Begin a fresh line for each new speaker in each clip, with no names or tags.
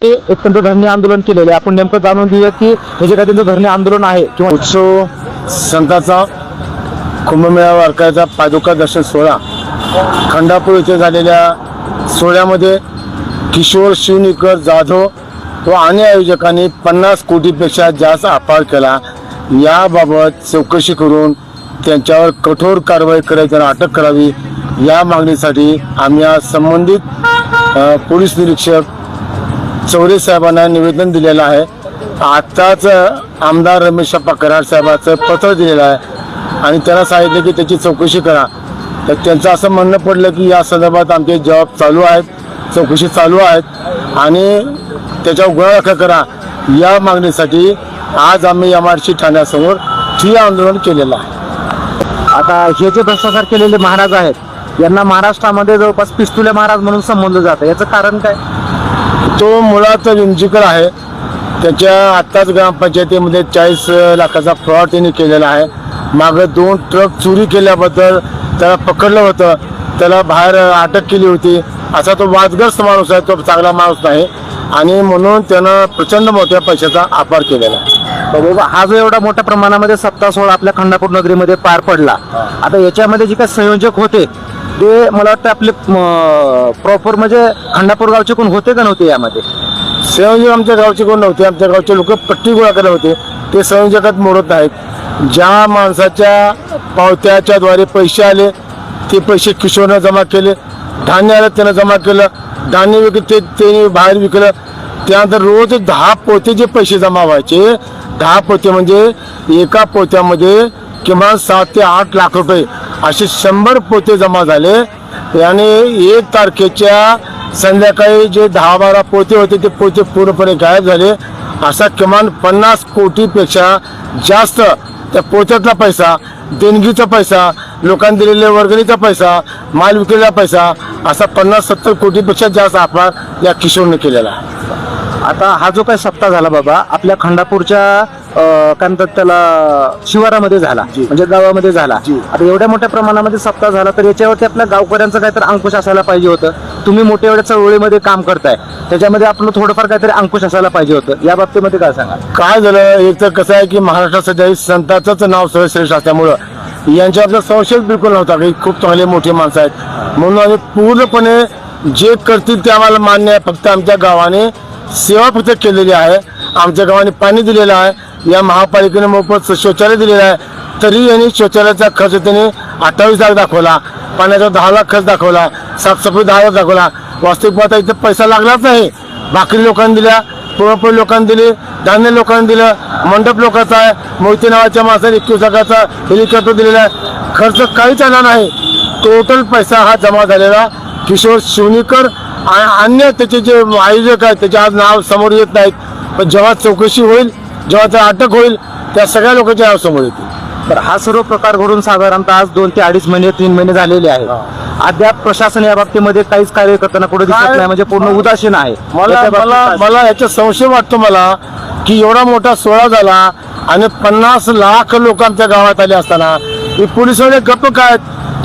ते एक त्यांचं धरणे आंदोलन केलेले. आपण नेमकं जाणून घेऊया की हे जे काही त्यांचं धरणे आंदोलन आहे किंवा
उत्सव संतांचा कुंभमेळा वारकऱ्याचा पादुका दर्शन सोहळा खंडापूर येथे झालेल्या सोहळ्यामध्ये किशोर शिवनीकर जाधव व अन्य आयोजकांनी 50 कोटीपेक्षा जास्त अपहार केला. याबाबत चौकशी करून त्यांच्यावर कठोर कारवाई करावी, त्यांना अटक करावी या मागणीसाठी आम्ही आज संबंधित पोलीस निरीक्षक चौरे साहेबांना निवेदन दिलेलं आहे. आत्ताच आमदार रमेश कराड साहेबांचं पत्र दिलेलं आहे आणि त्यांना सांगितलं की त्याची चौकशी करा. तर त्यांचं असं म्हणणं पडलं की या संदर्भात आमचे जबाब चालू आहेत, चौकशी चालू आहेत आणि त्याच्यावर गुन्हा दाखल करा या मागणीसाठी आज आम्ही MRC ठाण्यासमोर ठिय्या आंदोलन केलेलं आहे.
आता हे जे भ्रष्टाचार केलेले महाराज आहेत यांना महाराष्ट्रामध्ये जवळपास पिस्तुले महाराज म्हणून संबोधलं जातं. याचं कारण काय?
तो मुळात विंचीकर आहे. त्याच्या आत्ताच ग्रामपंचायतीमध्ये 40 लाखाचा फ्रॉड त्यांनी केलेला आहे. मागं 2 ट्रक चोरी केल्याबद्दल त्याला पकडलं होतं, त्याला बाहेर अटक केली होती. असा तो वादग्रस्त माणूस आहे, तो चांगला माणूस नाही आणि म्हणून त्यानं प्रचंड मोठ्या पैशाचा अपहार केलेला आहे.
हा जो एवढा मोठ्या प्रमाणामध्ये सप्ताह सोहळा आपल्या खंडापूर नगरीमध्ये पार पडला, आता याच्यामध्ये जे काही संयोजक होते ते मला वाटतं आपले प्रॉपर म्हणजे खंडापूर गावचे कोण होते का नव्हते यामध्ये?
संयोजक आमच्या गावचे कोण नव्हते. आमच्या गावचे लोक पट्टी गोळा करत होते, ते संयोजकात मोडत नाहीत. ज्या माणसाच्या पावत्याच्याद्वारे पैसे आले ते पैसे किशोरनं जमा केले, धान्य आलं त्यानं जमा केलं, धान्य विकलं ते बाहेर विकलं. त्यानंतर रोज 10 पोते जे पैसे जमा व्हायचे, 10 पोते म्हणजे एका पोत्यामध्ये किमान 7 ते 8 लाख रुपये असे 100 पोते जमा झाले. आणि 1 तारखेच्या संध्याकाळी जे 10-12 पोते होते ते पोते पूर्णपणे गायब झाले. असा किमान 50 कोटीपेक्षा जास्त त्या पोत्यातला पैसा, देणगीचा पैसा, लोकांनी दिलेल्या वर्गणीचा पैसा, माल विकलेला पैसा असा 50-70 कोटीपेक्षा जास्त अपहार या किशोरने केलेला आहे.
आता हा जो काही सप्ताह झाला बाबा आपल्या खंडापूरच्या काय म्हणतात त्याला शिवारामध्ये झाला, म्हणजे गावामध्ये झाला. आता एवढ्या मोठ्या प्रमाणामध्ये सप्ताह झाला तर याच्यावरती आपल्या गावकऱ्यांचं काहीतरी अंकुश असायला पाहिजे होतं. तुम्ही मोठ्या एवढ्या चळवळीमध्ये काम करताय, त्याच्यामध्ये आपलं थोडंफार काहीतरी अंकुश असायला पाहिजे होतं. या बाबतीमध्ये काय सांगा?
काय झालं, एक तर कसं आहे की महाराष्ट्रात सध्या संतांचंच नाव सर्वश्रेष्ठ असल्यामुळं यांच्याबद्दल संशय बिलकुल नव्हता की खूप चांगले मोठे माणसं आहेत. म्हणून आम्ही पूर्णपणे जे करतील ते आम्हाला मान्य आहे. फक्त आमच्या गावाने सेवा फक्त केलेली आहे. आमच्या गावाने पाणी दिलेलं आहे, या महापालिकेने मोफत शौचालय दिलेलं आहे. तरी यांनी शौचालयाचा खर्च त्यांनी 28 लाख दाखवला, पाण्याचा 10 लाख खर्च दाखवला, साफसफाई 10 लाख दाखवला. वास्तविक पाहता इथं पैसा लागलाच नाही. भाकरी लोकांनी दिल्या, पुरणपोळी लोकांनी दिली, धान्य लोकांनी दिलं, मंडप लोकांचा आहे, मोहिते नावाच्या माणसाने 21 लाखाचा हेलिकॉप्टर दिलेला आहे. खर्च काहीच आला नाही. टोटल पैसा हा जमा झालेला किशोर शिवनीकर आणि अन्य त्याचे जे आयोजक आहेत त्याचे आज नाव समोर येत नाहीत. पण जेव्हा चौकशी होईल, जेव्हा त्या अटक होईल, त्या सगळ्या लोकांचे नाव समोर येतील.
तर हा सर्व प्रकार घडून साधारणतः आज 2 ते 2.5 महिने 3 महिने झालेले आहेत. अद्याप प्रशासन या बाबतीमध्ये काहीच कार्य करताना कुठे दिसत नाही, म्हणजे पूर्ण उदासीन आहे.
मला याचा संशय वाटतो मला की एवढा मोठा सोहळा झाला आणि 50 लाख लोक आमच्या गावात आले असताना ही पोलिसवाले गप्प काय?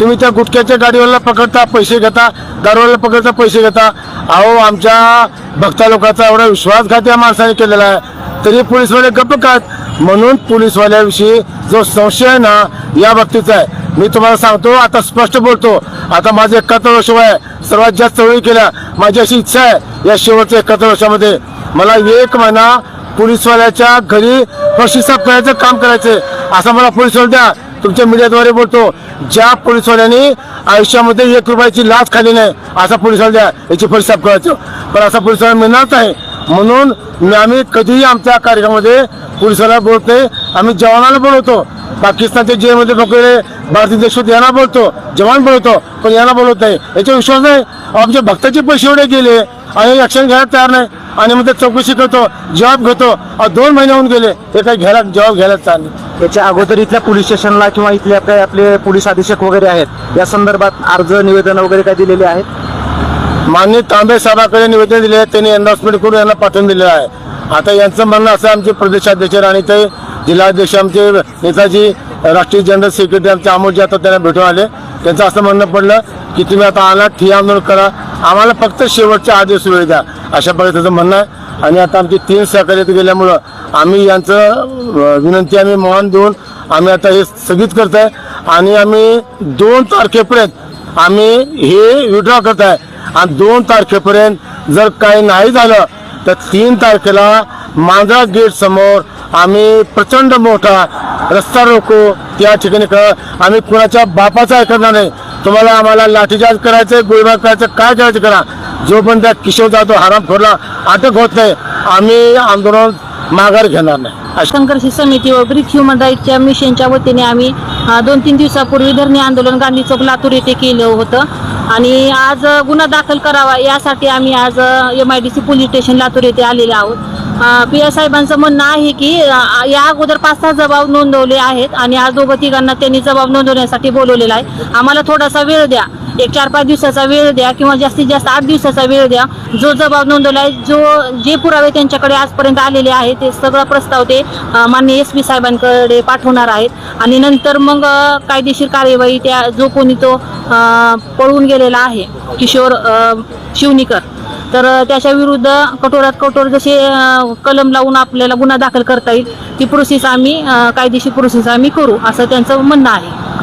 तुम्ही त्या गुटख्याच्या गाडीवाला पकडता, पैसे घेता, दारूवाला पकडता, पैसे घेता. अहो, आमच्या भक्ता लोकांचा एवढा विश्वासघात या माणसाने केलेला आहे, तरी पोलिसवाले गप्प काय? म्हणून पोलिसवाल्याविषयी जो संशय आहे ना या बाबतीचा आहे. मी तुम्हाला सांगतो, आता स्पष्ट बोलतो. आता माझे 71 वर्ष आहे, सर्वात जास्त चळवळी केल्या. माझी अशी इच्छा आहे या शेवटच्या 71 वर्षामध्ये मला 1 महिना पोलिसवाल्याच्या घरी फरशी साफ करायचं काम करायचं. असं मला पोलिसवाला द्या. तुमच्या मीडियाद्वारे बोलतो, ज्या पोलिसवाल्यांनी आयुष्यामध्ये 1 रुपयाची लाच खाली नाही असा पोलिसवाला द्या, याची फरशी साफ करायचं. पण असा पोलिसवाला मिळणार नाही. म्हणून आम्ही कधीही आमच्या कार्यक्रमामध्ये पोलिसाला बोलते, आम्ही जवानाला बोलवतो. पाकिस्तानच्या जेलमध्ये पकडले भारतीय देशभक्त यांना बोलतो, जवान बोलवतो, पण यांना बोलवत नाही. याचा विश्वास नाही. आमच्या भक्ताचे पैसे एवढे गेले आणि ऍक्शन घ्यायला तयार नाही आणि मग चौकशी करतो, जबाब घेतो. 2 महिने होऊन गेले, हे काही घ्यायला जबाब घ्यायला तयार नाही.
याच्या अगोदर इथल्या पोलीस स्टेशनला किंवा इथले आपले पोलीस अधीक्षक वगैरे आहेत, या संदर्भात अर्ज निवेदन वगैरे काय दिलेले आहेत?
माननीय तांबे साहेबांकडे निवेदन दिले आहे, त्यांनी एन्डॉर्समेंट करून यांना पाठवून दिलेलं आहे. आता यांचं म्हणणं असं, आमचे प्रदेशाध्यक्ष आणि ते जिल्हाध्यक्ष आमचे नेताजी, राष्ट्रीय जनरल सेक्रेटरी आमचे अमोलजी आता त्यांना भेटून आले. त्यांचं असं म्हणणं पडलं की तुम्ही आता आला ठिय्या आंदोलन करा, आम्हाला फक्त शेवटचे आदेश वेळ द्या, अशा पद्धतीचं म्हणणं आहे. आणि आता आमची 3 सहकार्य गेल्यामुळं आम्ही यांचं विनंती आम्ही मान देऊन आम्ही आता हे स्थगित करत आहे आणि आम्ही 2 तारखेपर्यंत आम्ही हे विड्रॉ करत आहे. आणि 2 तारखेपर्यंत जर काही नाही झालं तर 3 तारखेला मांजरा गेट समोर आम्ही प्रचंड मोठा रस्ता रोको त्या ठिकाणी आम्ही कुणाच्या बापाचं ऐकणार नाही. तुम्हाला आम्हाला लाठीचार्ज करायचं, गोळीबार करायचं, काय करायचं करा. जोपर्यंत त्या किशोर जाधव हरामखोरला अटक होत नाही आम्ही आंदोलन माघार घेणार नाही.
संघर्ष समिती व ब्रीथ ह्युमन राईटच्या मिशनच्या वतीने आम्ही 2-3 दिवसापूर्वी धरणे आंदोलन गांधी चौक लातूर येथे केलं होतं आणि आज गुन्हा दाखल करावा यासाठी आम्ही आज MIDC पोलीस स्टेशन लातूर येथे आलेले आहोत. PI साहेबांचं म्हणणं आहे की या अगोदर 5-6 जबाब नोंदवले आहेत आणि आज 2-3 त्यांनी जबाब नोंदवण्यासाठी बोलवलेला आहे. आम्हाला थोडासा वेळ द्या, एक 4-5 दिवसाचा वेळ द्या किंवा जास्तीत जास्त 8 दिवसाचा वेळ द्या. जो जबाब नोंदवला आहे, जे पुरावे त्यांच्याकडे आजपर्यंत आलेले आहेत ते सगळं प्रस्ताव ते माननीय SP साहेबांकडे पाठवणार आहेत आणि नंतर मग कायदेशीर कार्यवाही त्या जो कोणी तो पळून गेलेला आहे किशोर शिवनीकर, तर त्याच्या विरुद्ध कठोरात कठोर जसे कलम लावून आपल्याला गुन्हा दाखल करता येईल ती प्रोसेस आम्ही कायदेशीर प्रोसेस आम्ही करू असं त्यांचं म्हणणं आहे.